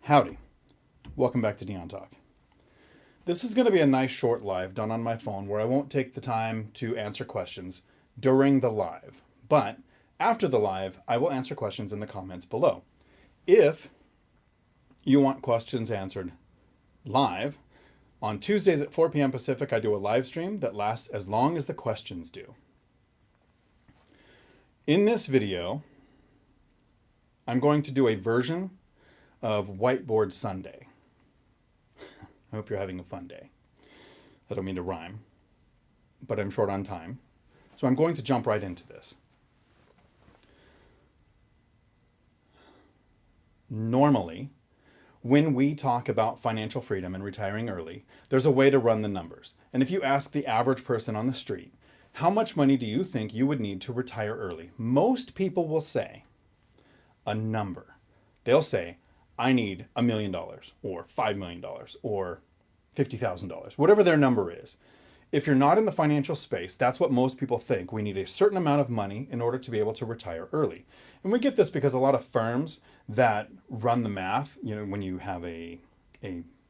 Howdy. Welcome back to Dion Talk. This is going to be a nice short live done on my phone where I won't take the time to answer questions during the live. But after the live, I will answer questions in the comments below. If you want questions answered live, on Tuesdays at 4 p.m. Pacific, I do a live stream that lasts as long as the questions do. In this video, I'm going to do a version of Whiteboard Sunday. I hope you're having a fun day. I don't mean to rhyme, but I'm short on time. So I'm going to jump right into this. Normally, when we talk about financial freedom and retiring early, there's a way to run the numbers. And if you ask the average person on the street, how much money do you think you would need to retire early? Most people will say a number. They'll say, I need $1 million or $5 million or $50,000, whatever their number is. If you're not in the financial space, that's what most people think. We need a certain amount of money in order to be able to retire early. And we get this because a lot of firms that run the math, when you have a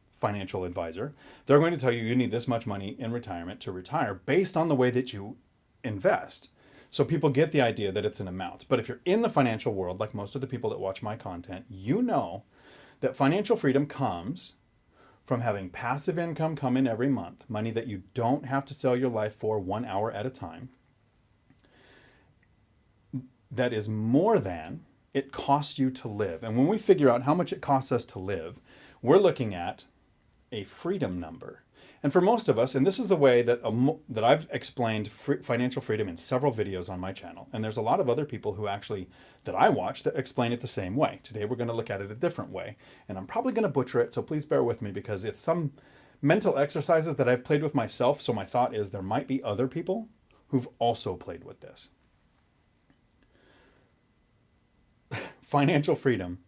financial advisor, they're going to tell you you need this much money in retirement to retire based on the way that you invest. So people get the idea that it's an amount. But if you're in the financial world, like most of the people that watch my content, you know that financial freedom comes from having passive income come in every month, money that you don't have to sell your life for 1 hour at a time, that is more than it costs you to live. And when we figure out how much it costs us to live, we're looking at a freedom number. And for most of us, and this is the way that I've explained financial freedom in several videos on my channel, and there's a lot of other people who actually, that I watch, that explain it the same way. Today we're going to look at it a different way, and I'm probably going to butcher it, so please bear with me because it's some mental exercises that I've played with myself, so my thought is there might be other people who've also played with this. Financial freedom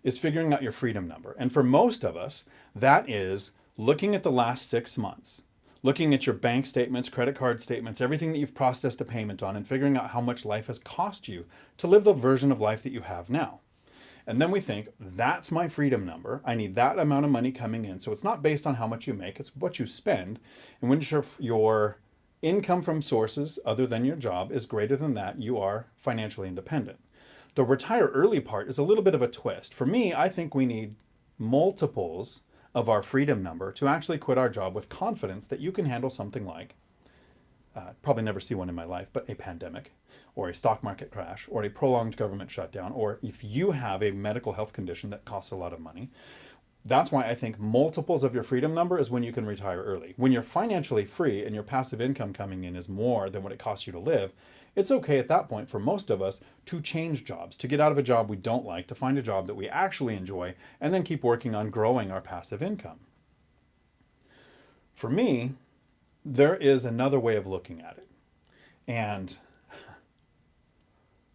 is figuring out your freedom number, and for most of us, that is looking at the last 6 months, looking at your bank statements, credit card statements, everything that you've processed a payment on, and figuring out how much life has cost you to live the version of life that you have now. And then we think, that's my freedom number. I need that amount of money coming in. So it's not based on how much you make, it's what you spend. And when your income from sources other than your job is greater than that, you are financially independent. The retire early part is a little bit of a twist. For me, I think we need multiples of our freedom number to actually quit our job with confidence that you can handle something like, probably never see one in my life, but a pandemic or a stock market crash or a prolonged government shutdown, or if you have a medical health condition that costs a lot of money. That's why I think multiples of your freedom number is when you can retire early. When you're financially free and your passive income coming in is more than what it costs you to live, it's okay at that point for most of us to change jobs, to get out of a job we don't like, to find a job that we actually enjoy, and then keep working on growing our passive income. For me, there is another way of looking at it. And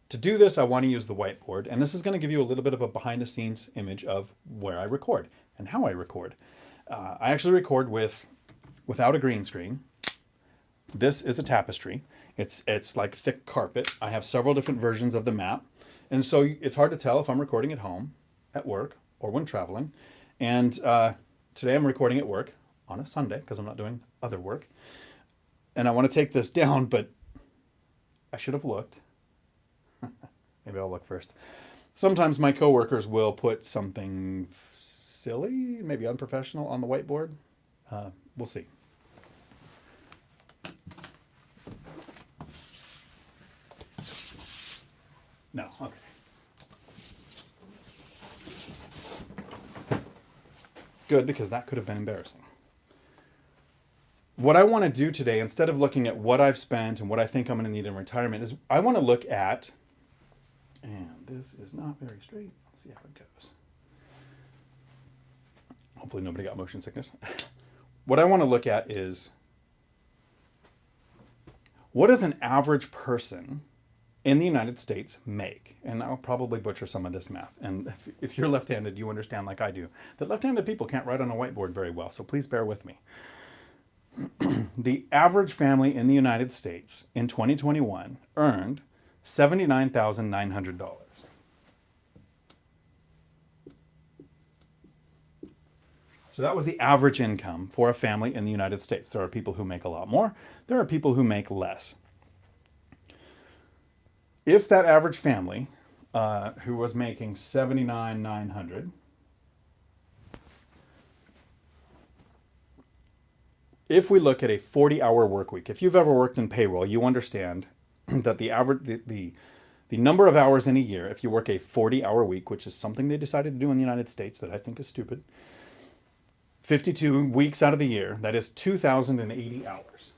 to do this, I want to use the whiteboard, and this is going to give you a little bit of a behind-the-scenes image of where I record and how I record. I actually record without a green screen. This is a tapestry. It's like thick carpet. I have several different versions of the map, and so it's hard to tell if I'm recording at home, at work, or when traveling. And today I'm recording at work on a Sunday because I'm not doing other work. And I want to take this down, but I should have looked. Maybe I'll look first. Sometimes my coworkers will put something silly, maybe unprofessional on the whiteboard. We'll see. No, okay. Good, because that could have been embarrassing. What I want to do today, instead of looking at what I've spent and what I think I'm going to need in retirement, is I want to look at, and this is not very straight. Let's see how it goes. Hopefully nobody got motion sickness. What I want to look at is, what does an average person in the United States make? And I'll probably butcher some of this math. And if you're left-handed, you understand like I do, that left-handed people can't write on a whiteboard very well. So please bear with me. The average family in the United States in 2021 earned $79,900. So that was the average income for a family in the United States. There are people who make a lot more. There are people who make less. If that average family who was making $79,900, if we look at a 40-hour work week, if you've ever worked in payroll, you understand that the number of hours in a year, if you work a 40-hour week, which is something they decided to do in the United States that I think is stupid, 52 weeks out of the year, that is 2,080 hours.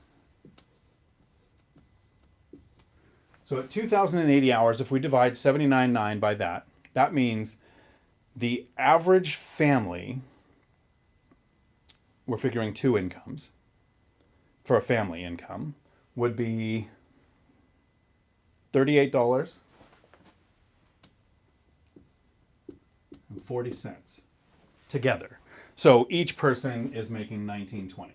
So at 2,080 hours, if we divide 79.9 by that, that means the average family, we're figuring two incomes, for a family income, would be $38.40 together. So each person is making $19.20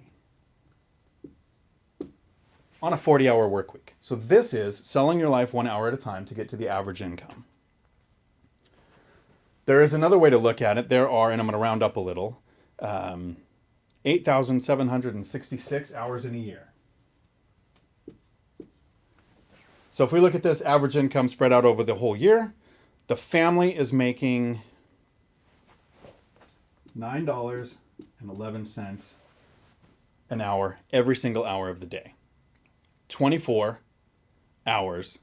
on a 40-hour work week. So this is selling your life 1 hour at a time to get to the average income. There is another way to look at it. There are, and I'm going to round up a little, 8,766 hours in a year. So if we look at this average income spread out over the whole year, the family is making $9.11 an hour every single hour of the day. 24 hours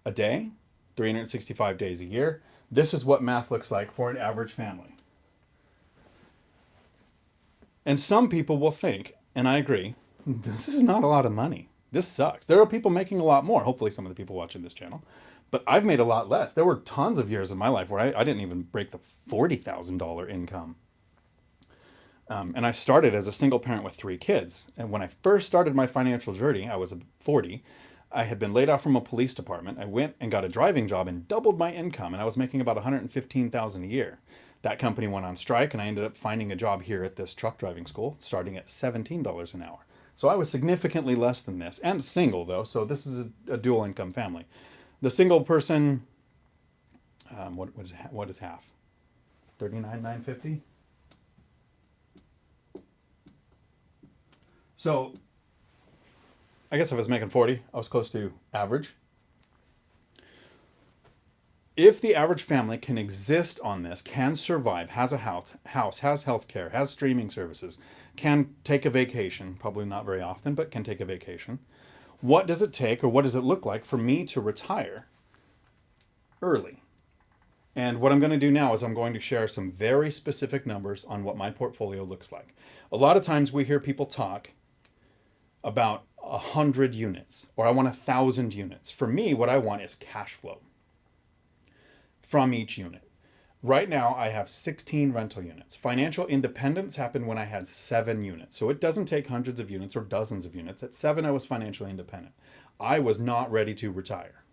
a day, 365 days a year. This is what math looks like for an average family. And some people will think, and I agree, this is not a lot of money. This sucks. There are people making a lot more. Hopefully some of the people watching this channel. But I've made a lot less. There were tons of years in my life where I didn't even break the $40,000 income. And I started as a single parent with 3 kids. And when I first started my financial journey, I was 40. I had been laid off from a police department. I went and got a driving job and doubled my income. And I was making about $115,000 a year. That company went on strike, and I ended up finding a job here at this truck driving school, starting at $17 an hour. So I was significantly less than this, and single though. So this is a dual income family. The single person, what is half? $39,950. So I guess if I was making 40, I was close to average. If the average family can exist on this, can survive, has a house, has healthcare, has streaming services, can take a vacation, probably not very often, but can take a vacation, what does it take, or what does it look like for me to retire early? And what I'm going to do now is I'm going to share some very specific numbers on what my portfolio looks like. A lot of times we hear people talk about 100 units, or I want 1,000 units. For me, what I want is cash flow from each unit. Right now, I have 16 rental units. Financial independence happened when I had 7 units. So it doesn't take hundreds of units or dozens of units. At 7, I was financially independent. I was not ready to retire.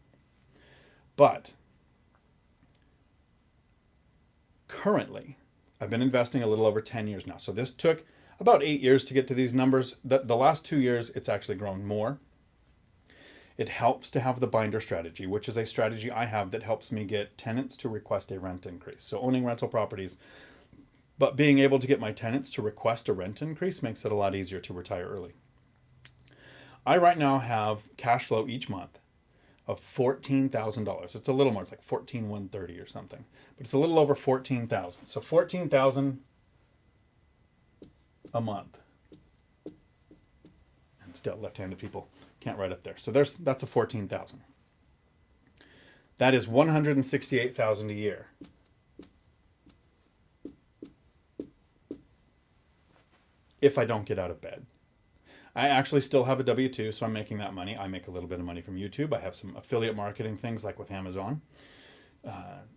But currently, I've been investing a little over 10 years now. So this took about 8 years to get to these numbers. The last 2 years, it's actually grown more. It helps to have the binder strategy, which is a strategy I have that helps me get tenants to request a rent increase. So owning rental properties, but being able to get my tenants to request a rent increase makes it a lot easier to retire early. I right now have cash flow each month of $14,000. It's a little more, it's like $14,130 or something, but it's a little over $14,000. So $14,000 a month. And still left-handed people can't write up there. So that's a $14,000. That is $168,000 a year. If I don't get out of bed. I actually still have a W-2, so I'm making that money. I make a little bit of money from YouTube. I have some affiliate marketing things like with Amazon.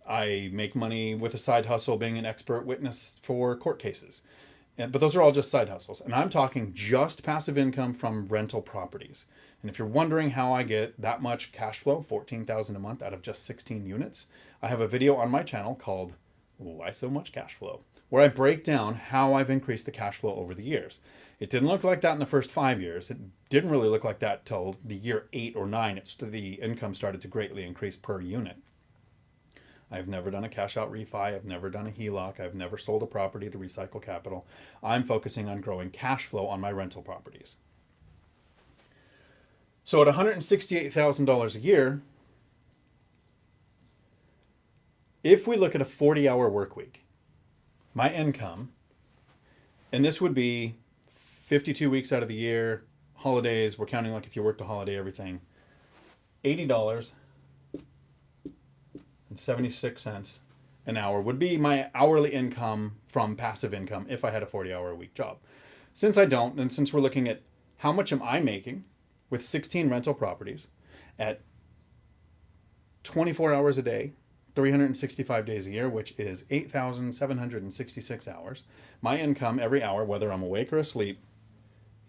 I make money with a side hustle being an expert witness for court cases. But those are all just side hustles. And I'm talking just passive income from rental properties. And if you're wondering how I get that much cash flow, $14,000 a month out of just 16 units, I have a video on my channel called Why So Much Cash Flow, where I break down how I've increased the cash flow over the years. It didn't look like that in the first 5 years. It didn't really look like that till the year 8 or 9. The income started to greatly increase per unit. I've never done a cash out refi. I've never done a HELOC. I've never sold a property to recycle capital. I'm focusing on growing cash flow on my rental properties. So at $168,000 a year, if we look at a 40-hour work week, my income, and this would be 52 weeks out of the year, holidays, we're counting like if you worked a holiday, everything, $80.76 an hour would be my hourly income from passive income if I had a 40-hour a week job. Since I don't, and since we're looking at how much am I making with 16 rental properties at 24 hours a day, 365 days a year, which is 8,766 hours. My income every hour, whether I'm awake or asleep,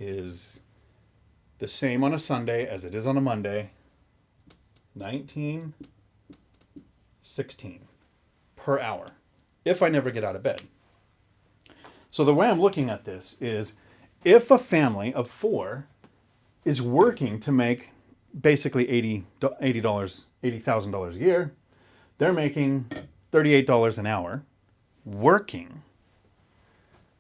is the same on a Sunday as it is on a Monday. 19.16 per hour if I never get out of bed. So the way I'm looking at this is if a family of 4 is working to make basically $80,000 a year, they're making $38 an hour working.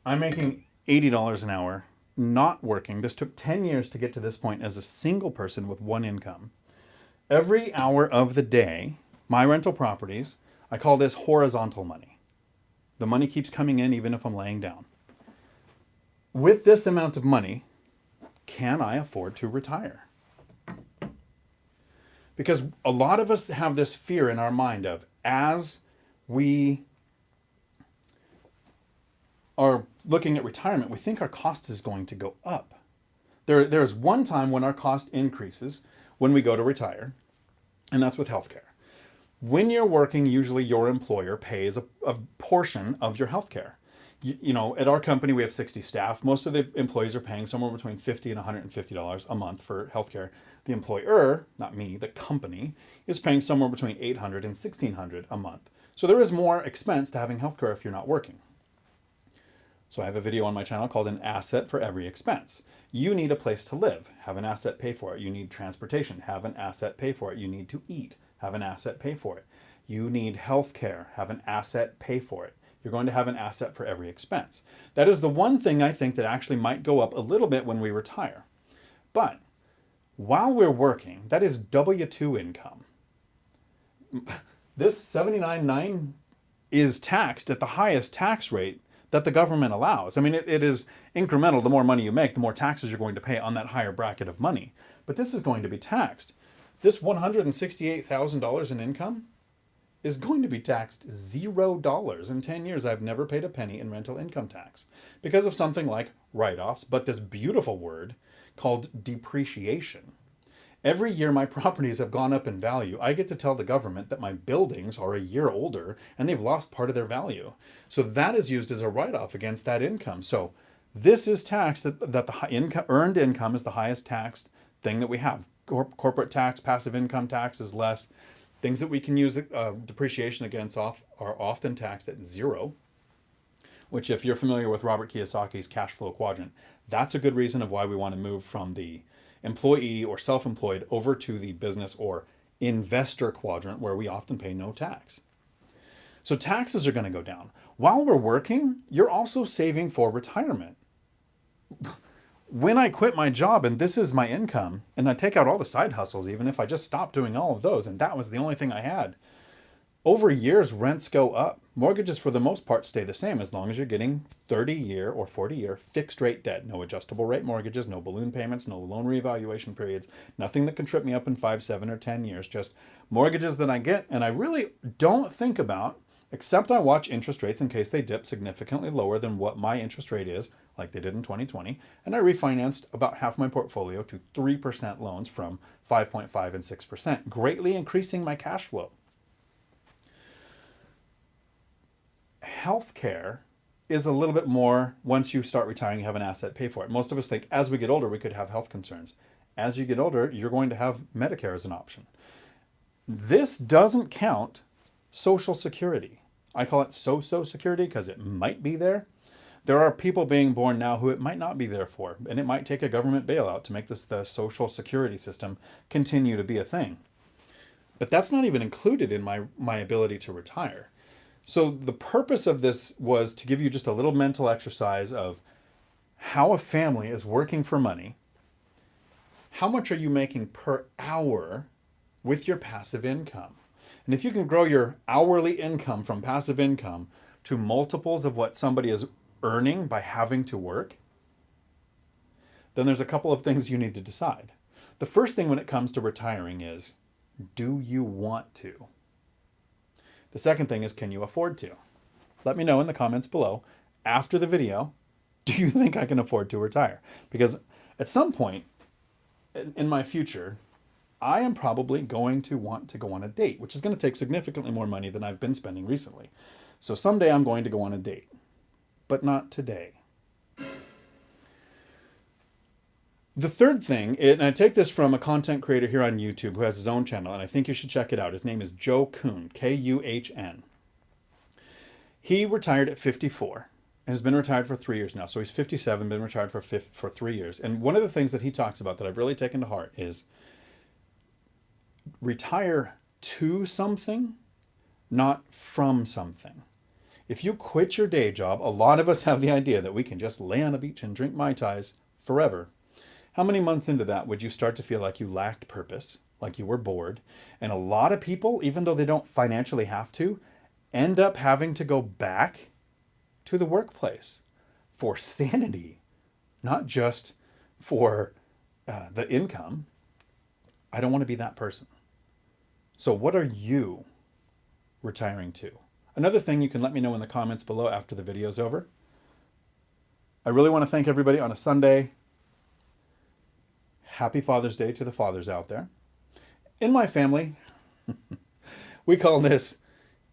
I'm making $80 an hour not working. This took 10 years to get to this point as a single person with one income. Every hour of the day, my rental properties, I call this horizontal money. The money keeps coming in even if I'm laying down. With this amount of money, can I afford to retire? Because a lot of us have this fear in our mind of as we are looking at retirement, we think our cost is going to go up. There's one time when our cost increases when we go to retire, and that's with healthcare. When you're working, usually your employer pays a portion of your healthcare. You know, at our company, we have 60 staff. Most of the employees are paying somewhere between $50 and $150 a month for healthcare. The employer, not me, the company, is paying somewhere between $800 and $1,600 a month. So there is more expense to having healthcare if you're not working. So I have a video on my channel called An Asset for Every Expense. You need a place to live, have an asset, pay for it. You need transportation, have an asset, pay for it. You need to eat, have an asset, pay for it. You need health care, have an asset, pay for it. You're going to have an asset for every expense. That is the one thing I think that actually might go up a little bit when we retire. But while we're working, that is W-2 income. This $79,900 is taxed at the highest tax rate that the government allows. I mean, it is incremental. The more money you make, the more taxes you're going to pay on that higher bracket of money. But this is going to be taxed. This $168,000 in income is going to be taxed $0. In 10 years, I've never paid a penny in rental income tax because of something like write-offs, but this beautiful word called depreciation. Every year my properties have gone up in value. I get to tell the government that my buildings are a year older and they've lost part of their value. So that is used as a write-off against that income. So this is taxed, that the earned income is the highest taxed thing that we have. Corporate tax, passive income tax is less. Things that we can use depreciation against are often taxed at 0, which if you're familiar with Robert Kiyosaki's cash flow quadrant, that's a good reason of why we want to move from the employee or self-employed over to the business or investor quadrant where we often pay no tax. So taxes are going to go down. While we're working, you're also saving for retirement. When I quit my job and this is my income, and I take out all the side hustles, even if I just stopped doing all of those, and that was the only thing I had, over years, rents go up. Mortgages, for the most part, stay the same as long as you're getting 30-year or 40-year fixed rate debt. No adjustable rate mortgages, no balloon payments, no loan reevaluation periods, nothing that can trip me up in 5, 7, or 10 years, just mortgages that I get. And I really don't think about, except I watch interest rates in case they dip significantly lower than what my interest rate is, like they did in 2020. And I refinanced about half my portfolio to 3% loans from 5.5 and 6%, greatly increasing my cash flow. Healthcare is a little bit more, once you start retiring, you have an asset, pay for it. Most of us think as we get older, we could have health concerns. As you get older, you're going to have Medicare as an option. This doesn't count Social Security. I call it so-so security because it might be there. There are people being born now who it might not be there for, and it might take a government bailout to make the Social Security system continue to be a thing. But that's not even included in my ability to retire. So the purpose of this was to give you just a little mental exercise of how a family is working for money. How much are you making per hour with your passive income? And if you can grow your hourly income from passive income to multiples of what somebody is earning by having to work, then there's a couple of things you need to decide. The first thing when it comes to retiring is, do you want to? The second thing is, can you afford to? Let me know in the comments below after the video, do you think I can afford to retire? Because at some point in my future, I am probably going to want to go on a date, which is going to take significantly more money than I've been spending recently. So someday I'm going to go on a date, but not today. The third thing, and I take this from a content creator here on YouTube who has his own channel, and I think you should check it out. His name is Joe Kuhn, Kuhn. He retired at 54 and has been retired for 3 years now. So he's 57, been retired for 3 years. And one of the things that he talks about that I've really taken to heart is retire to something, not from something. If you quit your day job, a lot of us have the idea that we can just lay on a beach and drink Mai Tais forever. How many months into that would you start to feel like you lacked purpose, like you were bored? And a lot of people, even though they don't financially have to, end up having to go back to the workplace for sanity, not just for the income. I don't want to be that person. So what are you retiring to? Another thing, you can let me know in the comments below after the video's over. I really want to thank everybody on a Sunday. Happy Father's Day to the fathers out there. In my family, we call this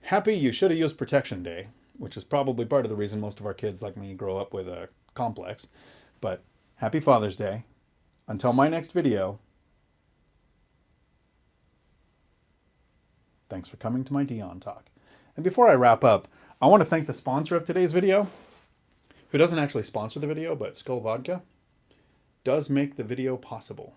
Happy You Should Have Used Protection Day, which is probably part of the reason most of our kids like me grow up with a complex. But happy Father's Day. Until my next video, thanks for coming to my Dion Talk. And before I wrap up, I want to thank the sponsor of today's video, who doesn't actually sponsor the video, but Skull Vodka does make the video possible.